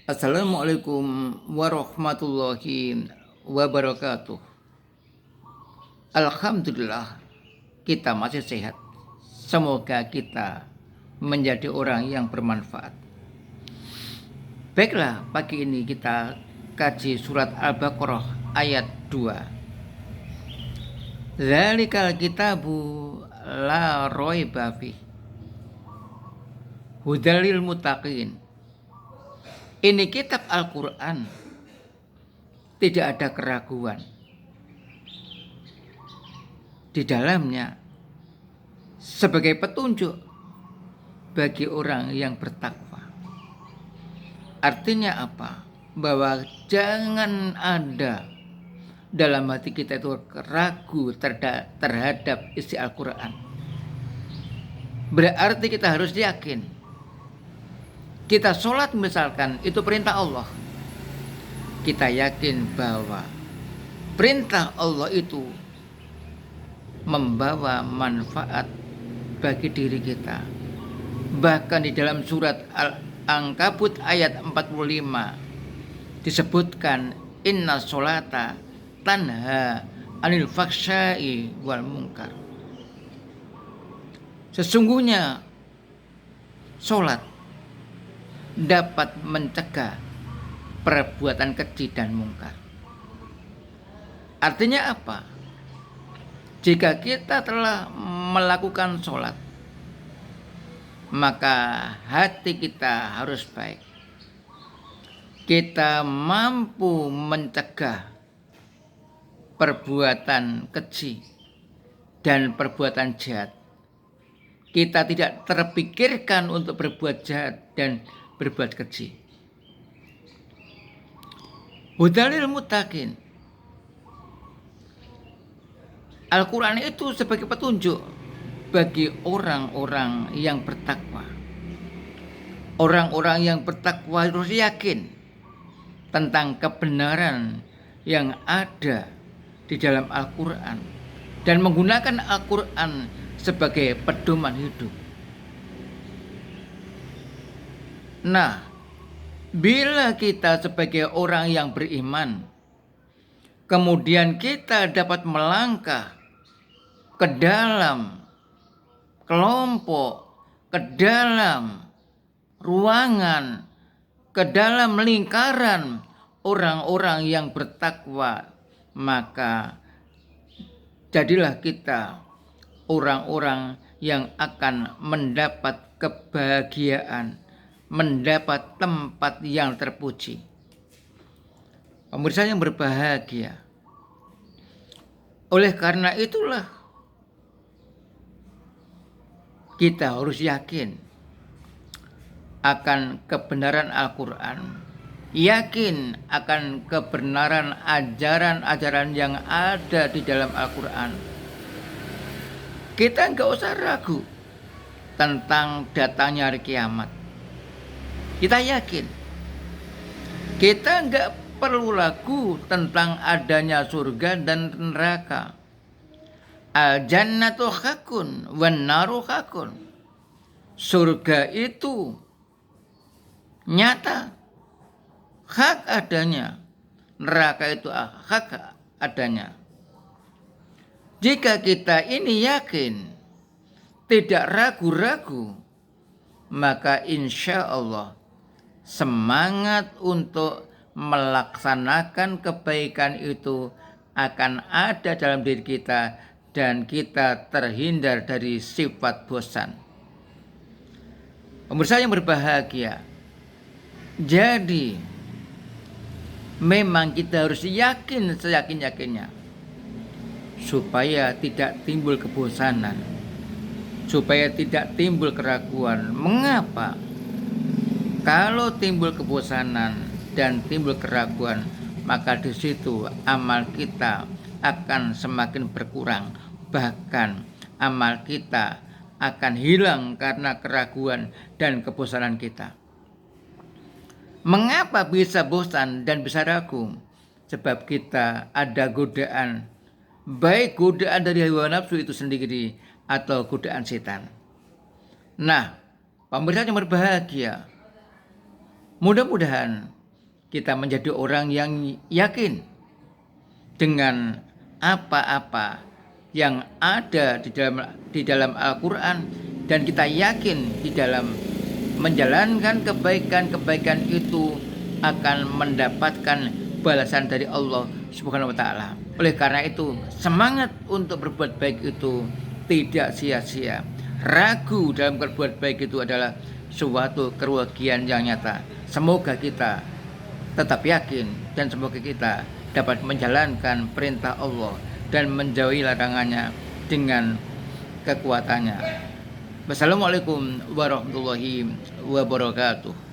Assalamualaikum warahmatullahi wabarakatuh. Alhamdulillah kita masih sehat. Semoga kita menjadi orang yang bermanfaat. Baiklah, pagi ini kita kaji surat Al-Baqarah ayat 2. Dzalikal kitabu la raiba fih hudal lil muttaqin. Ini kitab Al-Quran, tidak ada keraguan di dalamnya sebagai petunjuk bagi orang yang bertakwa. Artinya apa? Bahwa jangan ada dalam hati kita itu ragu terhadap isi Al-Quran. Berarti kita harus yakin. Kita sholat misalkan itu perintah Allah. Kita yakin bahwa perintah Allah itu membawa manfaat bagi diri kita. Bahkan di dalam surat Al-Ankabut ayat 45 disebutkan inna sholata tanha anil faksya'i wal munkar. Sesungguhnya sholat dapat mencegah perbuatan keji dan mungkar. Artinya apa? Jika kita telah melakukan sholat, maka hati kita harus baik. Kita mampu mencegah perbuatan keji dan perbuatan jahat. Kita tidak terpikirkan untuk berbuat jahat dan berbuat keji. Hudalil muttaqin. Al-Quran itu sebagai petunjuk bagi orang-orang yang bertakwa. Orang-orang yang bertakwa harus yakin tentang kebenaran yang ada di dalam Al-Quran dan menggunakan Al-Quran sebagai pedoman hidup. Nah, bila kita sebagai orang yang beriman, kemudian kita dapat melangkah ke dalam kelompok, ke dalam ruangan, ke dalam lingkaran orang-orang yang bertakwa, maka jadilah kita orang-orang yang akan mendapat kebahagiaan, mendapat tempat yang terpuji. Pemirsa yang berbahagia, oleh karena itulah kita harus yakin akan kebenaran Al-Quran, yakin akan kebenaran ajaran-ajaran yang ada di dalam Al-Quran. Kita nggak usah ragu tentang datangnya hari kiamat. Kita yakin. Kita nggak perlu ragu tentang adanya surga dan neraka. Al-jannatu hakun wan naru hakun. Surga itu nyata, hak adanya. Neraka itu hak adanya. Jika kita ini yakin, tidak ragu-ragu, maka insya Allah semangat untuk melaksanakan kebaikan itu akan ada dalam diri kita dan kita terhindar dari sifat bosan. Pemirsa yang berbahagia, jadi memang kita harus yakin seyakin-yakinnya supaya tidak timbul kebosanan, supaya tidak timbul keraguan. Mengapa? Kalau timbul kebosanan dan timbul keraguan, maka di situ amal kita akan semakin berkurang. Bahkan amal kita akan hilang karena keraguan dan kebosanan kita. Mengapa bisa bosan dan bisa ragu? Sebab kita ada godaan, baik godaan dari hawa nafsu itu sendiri atau godaan setan. Nah, pemirsa yang berbahagia, mudah-mudahan kita menjadi orang yang yakin dengan apa-apa yang ada di dalam Al-Quran, dan kita yakin di dalam menjalankan kebaikan-kebaikan itu akan mendapatkan balasan dari Allah Subhanahu wa taala. Oleh karena itu, semangat untuk berbuat baik itu tidak sia-sia. Ragu dalam berbuat baik itu adalah suatu kerugian yang nyata. Semoga kita tetap yakin dan semoga kita dapat menjalankan perintah Allah dan menjauhi larangannya dengan kekuatannya. Wassalamualaikum warahmatullahi wabarakatuh.